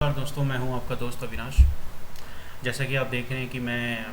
नमस्कार दोस्तों, मैं हूं आपका दोस्त अविनाश। जैसा कि आप देख रहे हैं कि मैं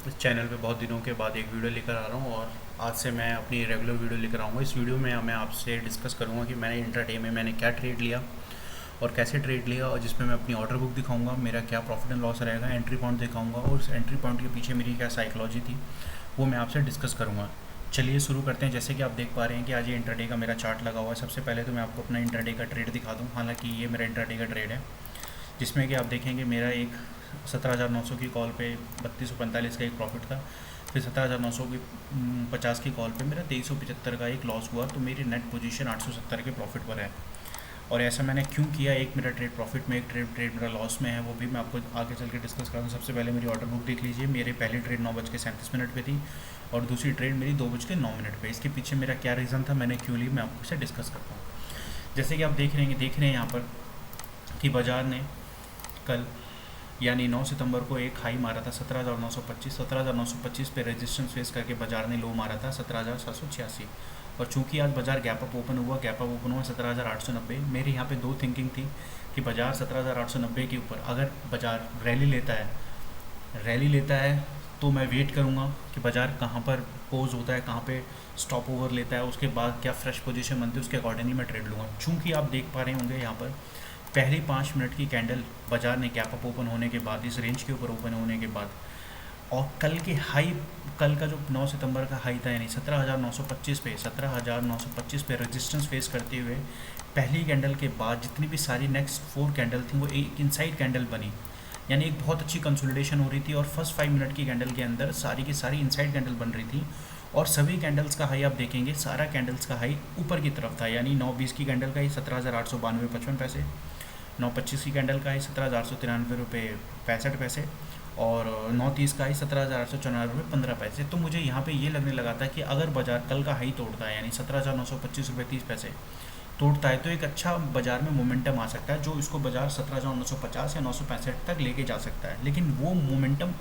इस चैनल पे बहुत दिनों के बाद एक वीडियो लेकर आ रहा हूं और आज से मैं अपनी रेगुलर वीडियो लेकर आऊँगा। इस वीडियो में मैं आपसे डिस्कस करूंगा कि मैंने इंट्राडे में मैंने क्या ट्रेड लिया और कैसे ट्रेड लिया, और जिसमें मैं अपनी ऑर्डर बुक दिखाऊंगा, मेरा क्या प्रॉफिट एंड लॉस रहेगा, एंट्री पॉइंट दिखाऊंगा और उस एंट्री पॉइंट के पीछे मेरी क्या साइकोलॉजी थी वो मैं आपसे डिस्कस करूँगा। चलिए शुरू करते हैं। जैसे कि आप देख पा रहे हैं कि आज ये इंट्राडे का मेरा चार्ट लगा हुआ है। सबसे पहले तो मैं आपको अपना इंट्राडे का ट्रेड दिखा दूँ। हालांकि ये मेरा इंट्राडे का ट्रेड है, जिसमें कि आप देखेंगे मेरा एक 17,900 की कॉल पे 3245 का एक प्रॉफिट था। फिर 17,900 की 50 की कॉल पे मेरा 2375 का एक लॉस हुआ। तो मेरी नेट पोजीशन 870 के प्रॉफिट पर है। और ऐसा मैंने क्यों किया, एक मेरा ट्रेड प्रॉफिट में, एक ट्रेड मेरा लॉस में है, वो भी मैं आपको आगे चल के डिस्कस करूँ। सबसे पहले मेरी ऑर्डर बुक देख लीजिए। मेरी पहली ट्रेड 9:37 पे थी और दूसरी ट्रेड मेरी 2:09 पे। इसके पीछे मेरा क्या रीज़न था, मैंने क्यों ली, मैं आपको इसे डिस्कस करता हूँ। जैसे कि आप देख रहे हैं यहाँ पर कि बाज़ार ने कल यानी 9 सितंबर को एक हाई मारा था 17,925 पे रेजिस्टेंस फेस करके बाजार ने लो मारा था 17,786। और चूंकि आज बाजार गैप अप ओपन हुआ 17,890। मेरे यहाँ पे दो थिंकिंग थी कि बाजार 17,890 के ऊपर अगर बाजार रैली लेता है तो मैं वेट करूँगा कि बाजार कहाँ पर पोज होता है, कहाँ पे स्टॉप ओवर लेता है, उसके बाद क्या फ्रेश पोजीशन बनती है, उसके अकॉर्डिंगली मैं ट्रेड लूँगा। चूँकि आप देख पा रहे होंगे यहाँ पर पहली 5 मिनट की कैंडल बाजार ने गैप अप ओपन होने के बाद, इस रेंज के ऊपर ओपन होने के बाद, और कल का जो 9 सितंबर का हाई था यानी 17,925 पे रेजिस्टेंस फेस करते हुए पहली कैंडल के बाद जितनी भी सारी नेक्स्ट 4 कैंडल थी वो एक इनसाइड कैंडल बनी, यानी एक बहुत अच्छी कंसोलिडेशन हो रही थी। और फर्स्ट 5 मिनट की कैंडल के अंदर सारी की सारी इनसाइड कैंडल बन रही थी और सभी कैंडल्स का हाई आप देखेंगे, सारा कैंडल्स का हाई ऊपर की तरफ था। यानी 9:20 की कैंडल का ही 17,892.55 9:25 की कैंडल का ही 17,493 रुपये 65 पैसे और 9:30 का ही 17,894 रुपये 15 पैसे। तो मुझे यहाँ पे ये लगने लगा था कि अगर बाजार कल का हाई तोड़ता है यानी 17,925 रुपये 30 पैसे तोड़ता है तो एक अच्छा बाजार में मोमेंटम आ सकता है, जो इसको बाजार 17,950 या 965 तक लेके जा सकता है। लेकिन वो मोमेंटम,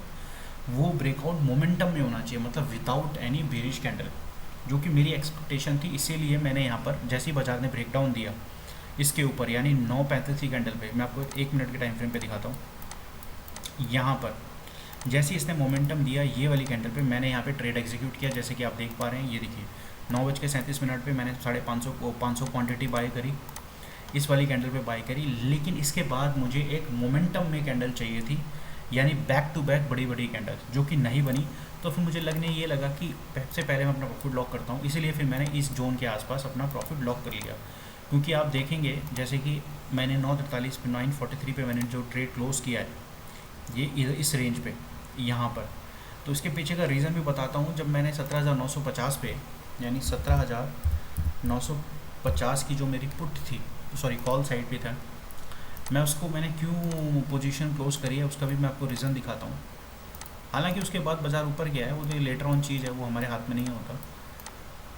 वो ब्रेकआउट मोमेंटम में होना चाहिए, मतलब विदाउट एनी बेरिश कैंडल, जो कि मेरी एक्सपेक्टेशन थी। इसीलिए मैंने यहाँ पर जैसे ही बाजार ने ब्रेकडाउन दिया इसके ऊपर यानी 9:35 की कैंडल पे, मैं आपको 1 मिनट के टाइम फ्रेम पे दिखाता हूँ। यहाँ पर जैसे इसने मोमेंटम दिया ये वाली कैंडल पे, मैंने यहाँ पे ट्रेड एग्जीक्यूट किया। जैसे कि आप देख पा रहे हैं, ये देखिए 9:37 पे मैंने 550 क्वांटिटी बाई करी, इस वाली कैंडल पे बाई करी। लेकिन इसके बाद मुझे एक मोमेंटम में कैंडल चाहिए थी, यानी बैक टू बैक बड़ी बड़ी कैंडल, जो कि नहीं बनी। तो फिर मुझे ये लगा कि सबसे पहले मैं अपना प्रॉफिट लॉक करता हूँ। इसीलिए फिर मैंने इस जोन के आसपास अपना प्रॉफिट लॉक कर लिया। क्योंकि आप देखेंगे जैसे कि मैंने 9:43 पे 9:43 पे मैंने जो ट्रेड क्लोज़ किया है ये इस रेंज पे यहाँ पर, तो इसके पीछे का रीज़न भी बताता हूँ। जब मैंने 17,950 पे यानी 17,950 की जो मेरी पुट थी, सॉरी कॉल साइड पे था, मैंने क्यों पोजीशन क्लोज़ करी है उसका भी मैं आपको रीज़न दिखाता हूँ। हालांकि उसके बाद बाज़ार ऊपर गया है, वो तो लेटर ऑन चीज़ है, वो हमारे हाथ में नहीं होता।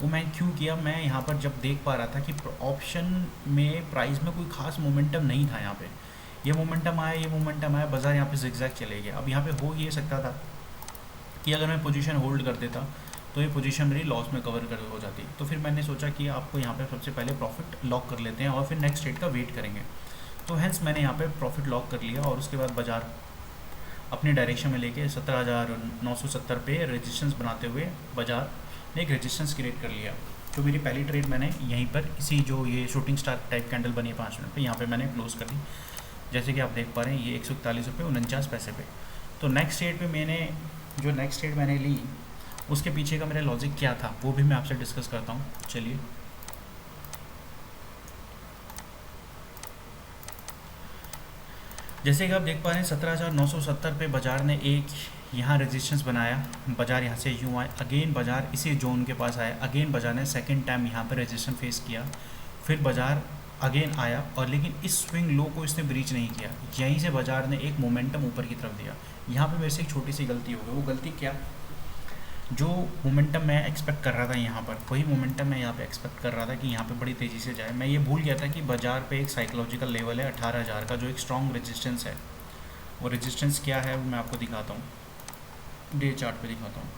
वो मैं क्यों किया, मैं यहाँ पर जब देख पा रहा था कि ऑप्शन में प्राइस में कोई खास मोमेंटम नहीं था। यहाँ पे ये मोमेंटम आया, बाज़ार यहाँ पे जिगजैग चले गया। अब यहाँ पे हो ये सकता था कि अगर मैं पोजीशन होल्ड कर देता तो ये पोजीशन मेरी लॉस में कवर कर हो जाती। तो फिर मैंने सोचा कि आपको यहाँ पे सबसे पहले प्रॉफिट लॉक कर लेते हैं और फिर नेक्स्ट ट्रेड का वेट करेंगे। तो हैंस मैंने यहाँ पे प्रॉफिट लॉक कर लिया और उसके बाद बाज़ार अपनी डायरेक्शन में लेके 17,970 पे रेजिस्टेंस बनाते हुए बाज़ार ने एक रेजिस्टेंस क्रिएट कर लिया। तो मेरी पहली ट्रेड मैंने यहीं पर इसी जो ये शूटिंग स्टार टाइप कैंडल बनी है 5 मिनट पे, यहाँ पे मैंने क्लोज़ कर दी। जैसे कि आप देख पा रहे हैं ये 141.49 रुपये पे। तो नेक्स्ट ट्रेड मैंने ली, उसके पीछे का मेरा लॉजिक क्या था वो भी मैं आपसे डिस्कस करता हूँ। चलिए, जैसे कि आप देख पा रहे हैं 17,970 पे बाज़ार ने एक यहाँ रेजिस्टेंस बनाया, बाज़ार यहाँ से यूँ आए, अगेन बाज़ार इसी जोन के पास आया, अगेन बाज़ार ने सेकंड टाइम यहाँ पर रेजिस्टेंस फेस किया, फिर बाज़ार अगेन आया और लेकिन इस स्विंग लो को इसने ब्रीच नहीं किया। यहीं से बाज़ार ने एक मोमेंटम ऊपर की तरफ दिया। यहाँ पे मेरे से एक छोटी सी गलती हो गई। वो गलती क्या, जो मोमेंटम मैं एक्सपेक्ट कर रहा था यहाँ पर, वही मोमेंटम मैं यहाँ पे एक्सपेक्ट कर रहा था कि यहाँ पे बड़ी तेज़ी से जाए। मैं ये भूल गया था कि बाज़ार पे एक साइकोलॉजिकल लेवल है 18,000 का, जो एक स्ट्रॉन्ग रेजिस्टेंस है। वो रेजिस्टेंस क्या है वो मैं आपको दिखाता हूँ, डे चार्ट पे दिखाता हूँ।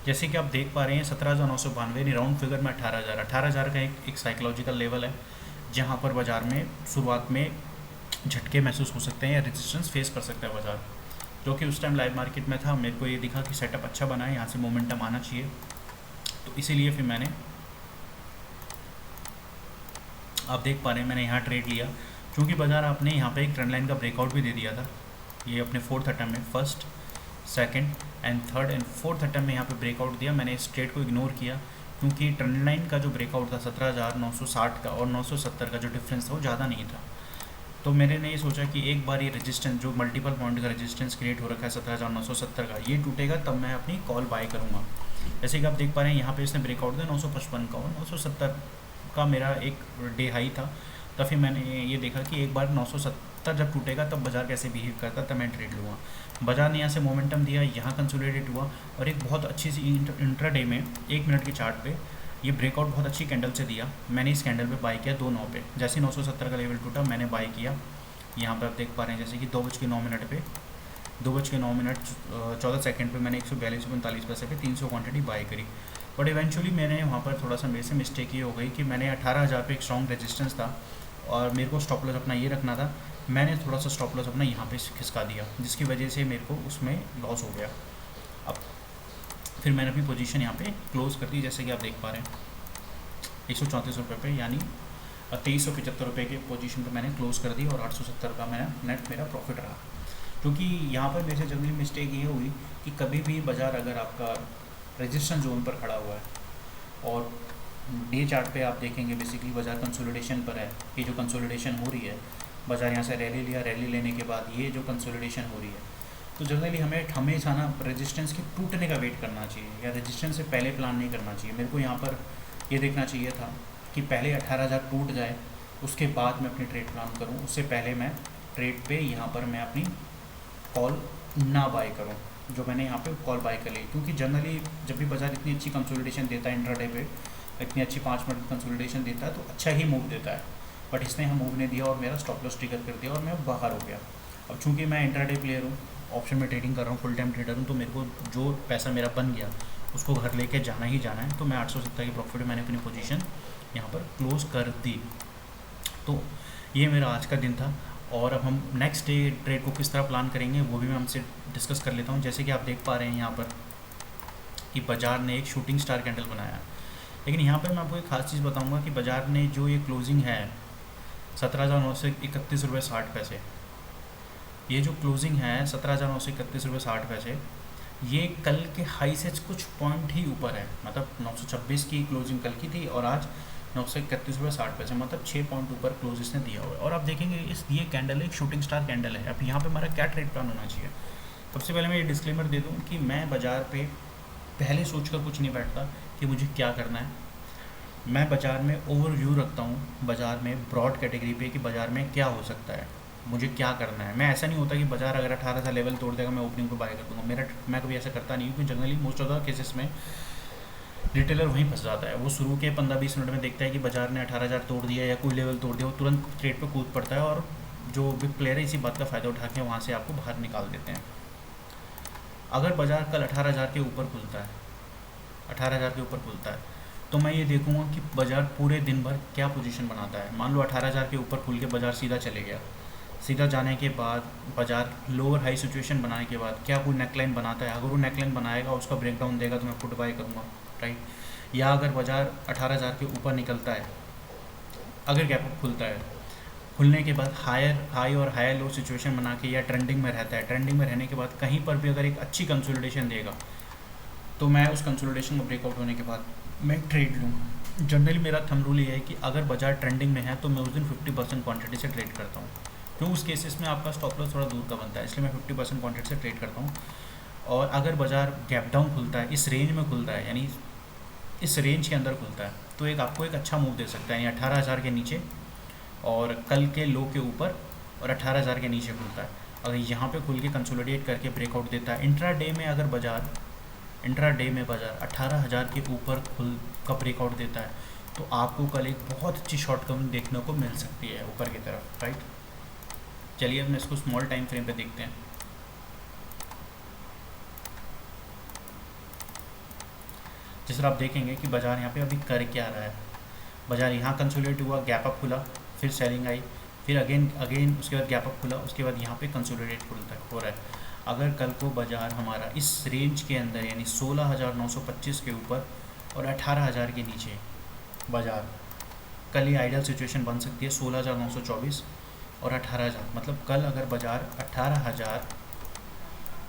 जैसे कि आप देख पा रहे हैं 17,992 यानी राउंड फिगर में 18,000 का एक साइकोलॉजिकल लेवल है, जहाँ पर बाज़ार में शुरुआत में झटके महसूस हो सकते हैं या रेजिस्टेंस फेस कर सकता है बाज़ार, जो कि उस टाइम लाइव मार्केट में था। मेरे को ये दिखा कि सेटअप अच्छा बना है, यहाँ से मोमेंटम आना चाहिए, तो इसीलिए फिर मैंने, आप देख पा रहे हैं मैंने यहाँ ट्रेड लिया, क्योंकि बाज़ार आपने यहाँ पे एक ट्रेंड लाइन का ब्रेकआउट भी दे दिया था। ये अपने फोर्थ अटैम्प्ट में, first, second and third and fourth attempt में यहाँ पे ब्रेकआउट दिया। मैंने इस ट्रेड को इग्नोर किया, क्योंकि ट्रेंड लाइन का जो ब्रेकआउट था 17,960 का और 970 का जो डिफरेंस था वो ज़्यादा नहीं था। तो मैंने ये सोचा कि एक बार ये रेजिस्टेंस जो मल्टीपल पॉइंट का रेजिस्टेंस क्रिएट हो रखा है 17,970 का, ये टूटेगा तब मैं अपनी कॉल बाय करूँगा। जैसे कि आप देख पा रहे हैं यहाँ पे इसने ब्रेकआउट दिया 955 का और 970 का मेरा एक डे हाई था। तब फिर मैंने ये देखा कि एक बार 970 जब टूटेगा तब बाज़ार कैसे बिहेव करता है, तब मैं ट्रेड लूँगा। बाज़ार ने यहाँ से मोमेंटम दिया, यहाँ कंसोलिडेट हुआ और एक बहुत अच्छी सी इंट्राडे में 1 मिनट के चार्ट पे ये ब्रेकआउट बहुत अच्छी कैंडल से दिया। मैंने इस कैंडल पे बाई किया 2-9 पे। जैसे 970 का लेवल टूटा मैंने बाई किया। यहाँ पर आप देख पा रहे हैं जैसे कि 2:09 पे 2:09 14 सेकंड पे मैंने 142.45 पे 300 क्वांटिटी बाई करी। बट इवेंचुअली मैंने वहाँ पर थोड़ा सा मेरे से मिस्टेक ये हो गई कि मैंने 18,000 पे एक स्ट्रॉन्ग रेजिस्टेंस था और मेरे को स्टॉप लॉस अपना ये रखना था। मैंने थोड़ा सा स्टॉप लॉस अपना यहाँ पे खिसका दिया, जिसकी वजह से मेरे को उसमें लॉस हो गया। अब फिर मैंने अपनी पोजीशन यहाँ पे क्लोज़ कर दी, जैसे कि आप देख पा रहे हैं 134 रुपये पे, यानी 2375 रुपये के पोजीशन पे मैंने क्लोज़ कर दी और 870 का मैंने नेट मेरा प्रॉफिट रहा। क्योंकि यहाँ पर मेरे से जनरली मिस्टेक ये हुई कि कभी भी बाज़ार अगर आपका रेजिस्टेंस जोन पर खड़ा हुआ है और डे चार्ट पे आप देखेंगे बेसिकली बाज़ार कंसोलिडेशन पर है, ये जो कंसोलिडेशन हो रही है, बाज़ार यहाँ से रैली लिया, रैली लेने के बाद ये जो कंसोलिडेशन हो रही है, तो जनरली हमें हमेशा ना रेजिस्टेंस के टूटने का वेट करना चाहिए या रेजिस्टेंस से पहले प्लान नहीं करना चाहिए। मेरे को यहाँ पर ये देखना चाहिए था कि पहले 18,000 टूट जाए उसके बाद मैं अपनी ट्रेड प्लान करूँ, उससे पहले मैं ट्रेड पे यहाँ पर मैं अपनी कॉल ना बाय करूँ, जो मैंने यहाँ पे कॉल बाय कर ली। क्योंकि जनरली जब भी बाज़ार इतनी अच्छी कंसोलिडेशन देता है इंट्राडे पे, इतनी अच्छी 5 मिनट कंसोलिडेशन देता है तो अच्छा ही मूव देता है, बट इसने हम मूव नहीं दिया और मेरा स्टॉप लॉस ट्रिगर कर दिया और मैं बाहर हो गया। अब चूँकि मैं इंट्राडे प्लेयर हूँ, ऑप्शन में ट्रेडिंग कर रहा हूँ, फुल टाइम ट्रेडर हूँ, तो मेरे को जो पैसा मेरा बन गया उसको घर लेके जाना ही जाना है। तो मैं 870 की प्रॉफिट मैंने अपनी पोजीशन यहाँ पर क्लोज़ कर दी। तो ये मेरा आज का दिन था और अब हम नेक्स्ट डे ट्रेड को किस तरह प्लान करेंगे वो भी मैं हमसे डिस्कस कर लेता हूँ। जैसे कि आप देख पा रहे हैं यहाँ पर कि बाज़ार ने एक शूटिंग स्टार कैंडल बनाया, लेकिन यहाँ पर मैं आपको एक खास चीज़ बताऊँगा कि बाज़ार ने जो ये क्लोजिंग है 17,931 रुपये 60 पैसे, ये जो क्लोजिंग है 17,931 रुपये 60 पैसे, ये कल के हाई से कुछ पॉइंट ही ऊपर है। मतलब 926 की क्लोजिंग कल की थी और आज 931 रुपये 60 पैसे, मतलब 6 पॉइंट ऊपर क्लोज इसने दिया हुआ है। और आप देखेंगे इस ये कैंडल एक शूटिंग स्टार कैंडल है। अब यहाँ पे हमारा क्या ट्रेड प्लान होना चाहिए? सबसे पहले मैं ये डिस्क्लेमर दे दूँ कि मैं बाज़ार पे पहले सोचकर कुछ नहीं बैठता कि मुझे क्या करना है। मैं बाज़ार में ओवरव्यू रखता हूँ, बाज़ार में ब्रॉड कैटेगरी पे कि बाज़ार में क्या हो सकता है, मुझे क्या करना है। मैं ऐसा नहीं होता कि बाज़ार अगर 18 से लेवल तोड़ देगा मैं ओपनिंग को बाय कर दूँगा। मैं कभी ऐसा करता नहीं हूँ, क्योंकि generally most of the cases में रिटेलर वहीं फंस जाता है। वो शुरू के 15-20 मिनट में देखता है कि बाज़ार ने 18,000 तोड़ दिया या कोई लेवल तोड़ दिया, वो तुरंत ट्रेड पे कूद पड़ता है और जो बिग प्लेयर है इसी बात का फ़ायदा उठा के वहाँ से आपको बाहर निकाल देते हैं। अगर बाज़ार कल 18,000 के ऊपर खुलता है, 18,000 के ऊपर खुलता है, तो मैं ये देखूंगा कि बाज़ार पूरे दिन भर क्या पोजीशन बनाता है। मान लो 18,000 के ऊपर खुल के बाज़ार सीधा चले गया, सीधा जाने के बाद बाज़ार लोअर हाई सिचुएशन बनाने के बाद क्या कोई नेकलाइन बनाता है। अगर वो नेकलाइन बनाएगा, उसका ब्रेकडाउन देगा, तो मैं पुट बाय करूँगा, राइट। या अगर बाज़ार 18,000 के ऊपर निकलता है, अगर गैप अप खुलता है, खुलने के बाद हाई और हायर लो सिचुएशन बना के या ट्रेंडिंग में रहता है, ट्रेंडिंग में रहने के बाद कहीं पर भी अगर एक अच्छी कंसोलिडेशन देगा, तो मैं उस कंसोलिडेशन को ब्रेकआउट होने के बाद मैं ट्रेड लूँगा। जनरली मेरा थंब रूल ये है कि अगर बाज़ार ट्रेंडिंग में है तो मैं उस दिन 50% क्वांटिटी से ट्रेड करता हूँ, क्यों उस केसेस में आपका स्टॉप लॉस थोड़ा दूर का बनता है, इसलिए मैं 50% क्वांटिटी से ट्रेड करता हूँ। और अगर बाज़ार गैप डाउन खुलता है, इस रेंज में खुलता है, यानी इस रेंज के अंदर खुलता है, तो एक आपको एक अच्छा मूव दे सकता है, यानी 18,000 के नीचे और कल के लो के ऊपर और 18,000 के नीचे खुलता है। अगर यहाँ पे खुल के कंसोलिडेट करके ब्रेकआउट देता है, इंट्रा डे में बाज़ार 18,000 के ऊपर खुल का ब्रेकआउट देता है, तो आपको कल एक बहुत अच्छी शॉर्ट कवरिंग देखने को मिल सकती है ऊपर की तरफ, राइट। चलिए अब मैं इसको स्मॉल टाइम फ्रेम पे देखते हैं। जिस तरह आप देखेंगे कि बाज़ार यहाँ पे अभी कर क्या रहा है, बाज़ार यहाँ कंसोलिडेट हुआ, गैप अप खुला, फिर सेलिंग आई, फिर अगेन अगेन उसके बाद गैप अप खुला, उसके बाद यहाँ पे कंसोलिडेट हो रहा है। अगर कल को बाज़ार हमारा इस रेंज के अंदर यानी 16,925 के ऊपर और 18,000 के नीचे बाज़ार, कल ये आइडियल सिचुएशन बन सकती है 16,924 और 18,000, मतलब कल अगर बाज़ार 18,000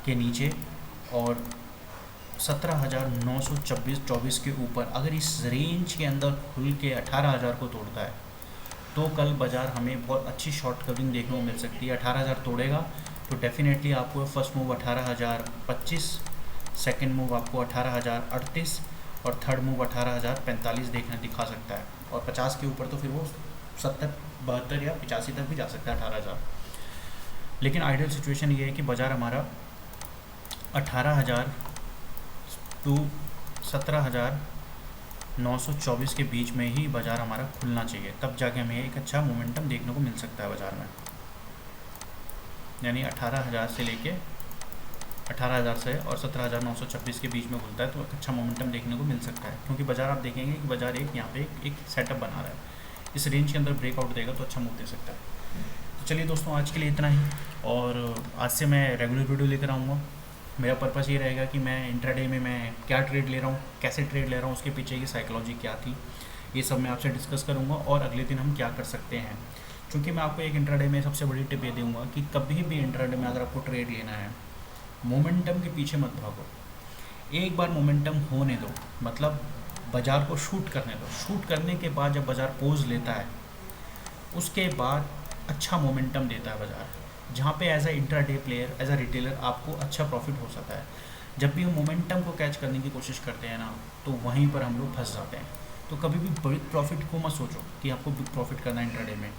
के नीचे और 17,924 के ऊपर अगर इस रेंज के अंदर खुल के 18,000 को तोड़ता है तो कल बाज़ार हमें बहुत अच्छी शॉर्ट कवरिंग देखने को मिल सकती है। 18,000 तोड़ेगा तो डेफिनेटली आपको फर्स्ट मूव 18,025, सेकंड मूव आपको 18,038 और थर्ड मूव 18,045 दिखा सकता है, और 50 के ऊपर तो फिर वो 70, 72 या 85 तक भी जा सकता है 18,000। लेकिन आइडियल सिचुएशन ये है कि बाज़ार हमारा 18,000 टू 17,924 के बीच में ही बाज़ार हमारा खुलना चाहिए, तब जाके हमें एक अच्छा मोमेंटम देखने को मिल सकता है बाज़ार में। यानी 18,000 से लेके 18,000 से और 17,926 के बीच में खुलता है तो एक अच्छा मोमेंटम देखने को मिल सकता है, क्योंकि बाज़ार आप देखेंगे कि बाज़ार एक यहाँ पे एक सेटअप बना रहा है, इस रेंज के अंदर ब्रेकआउट देगा तो अच्छा मूव दे सकता है। तो चलिए दोस्तों, आज के लिए इतना ही, और आज से मैं रेगुलर वीडियो लेकर आऊँगा। मेरा पर्पस ये रहेगा कि मैं इंट्राडे में मैं क्या ट्रेड ले रहा हूँ, कैसे ट्रेड ले रहा हूँ, उसके पीछे की साइकोलॉजी क्या थी, ये सब मैं आपसे डिस्कस करूँगा, और अगले दिन हम क्या कर सकते हैं। क्योंकि मैं आपको एक इंट्राडे में सबसे बड़ी टिप ये दूँगा कि कभी भी इंट्राडे में अगर आपको ट्रेड लेना है, मोमेंटम के पीछे मत भागो, एक बार मोमेंटम होने दो, मतलब बाज़ार को शूट करने दो। शूट करने के बाद जब बाज़ार पोज लेता है उसके बाद अच्छा मोमेंटम देता है बाज़ार, जहाँ पे as a intraday player, as a retailer आपको अच्छा प्रॉफिट हो सकता है। जब भी हम मोमेंटम को कैच करने की कोशिश करते हैं ना, तो वहीं पर हम लोग फंस जाते हैं। तो कभी भी बड़ी प्रॉफिट को मत सोचो कि आपको बिग प्रॉफिट करना है इंट्राडे में,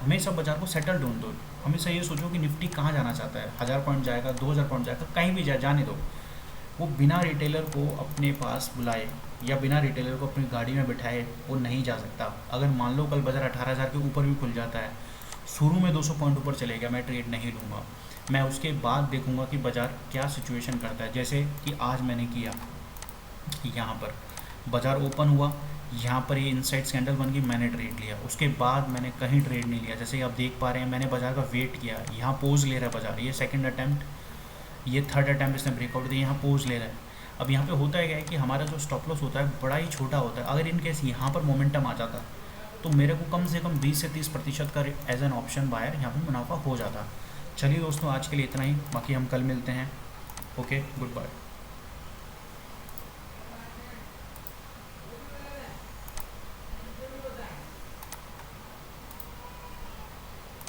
हमेशा बाज़ार को सेटल ढूंढ दो। हमेशा ये सोचो कि निफ्टी कहाँ जाना चाहता है, 1000 पॉइंट जाएगा, 2000 पॉइंट जाएगा, कहीं भी जाने दो। वो बिना रिटेलर को अपने पास बुलाए या बिना रिटेलर को अपनी गाड़ी में बिठाए वो नहीं जा सकता। अगर मान लो कल बाज़ार 18,000 के ऊपर भी खुल जाता है, शुरू में 200 पॉइंट ऊपर चलेगा, मैं ट्रेड नहीं लूँगा, मैं उसके बाद देखूँगा कि बाज़ार क्या सिचुएशन करता है। जैसे कि आज मैंने किया, यहाँ पर बाज़ार ओपन हुआ, यहाँ पर ये इनसाइड कैंडल बन गई, मैंने ट्रेड लिया, उसके बाद मैंने कहीं ट्रेड नहीं लिया। जैसे आप देख पा रहे हैं, मैंने बाज़ार का वेट किया, यहाँ पोज ले रहा है बाज़ार, ये सेकंड अटैम्प्ट, ये थर्ड अटैम्प्ट इसने ब्रेकआउट दिया, यहाँ पोज ले रहा है। अब यहाँ पे होता है क्या है कि हमारा जो स्टॉप लॉस होता है बड़ा ही छोटा होता है। अगर इन केस यहाँ पर मोमेंटम आ जाता तो मेरे को कम से कम 20 से 30% का एज एन ऑप्शन बायर यहाँ पर मुनाफा हो जाता। चलिए दोस्तों, आज के लिए इतना ही, बाकी हम कल मिलते हैं। Okay, good bye.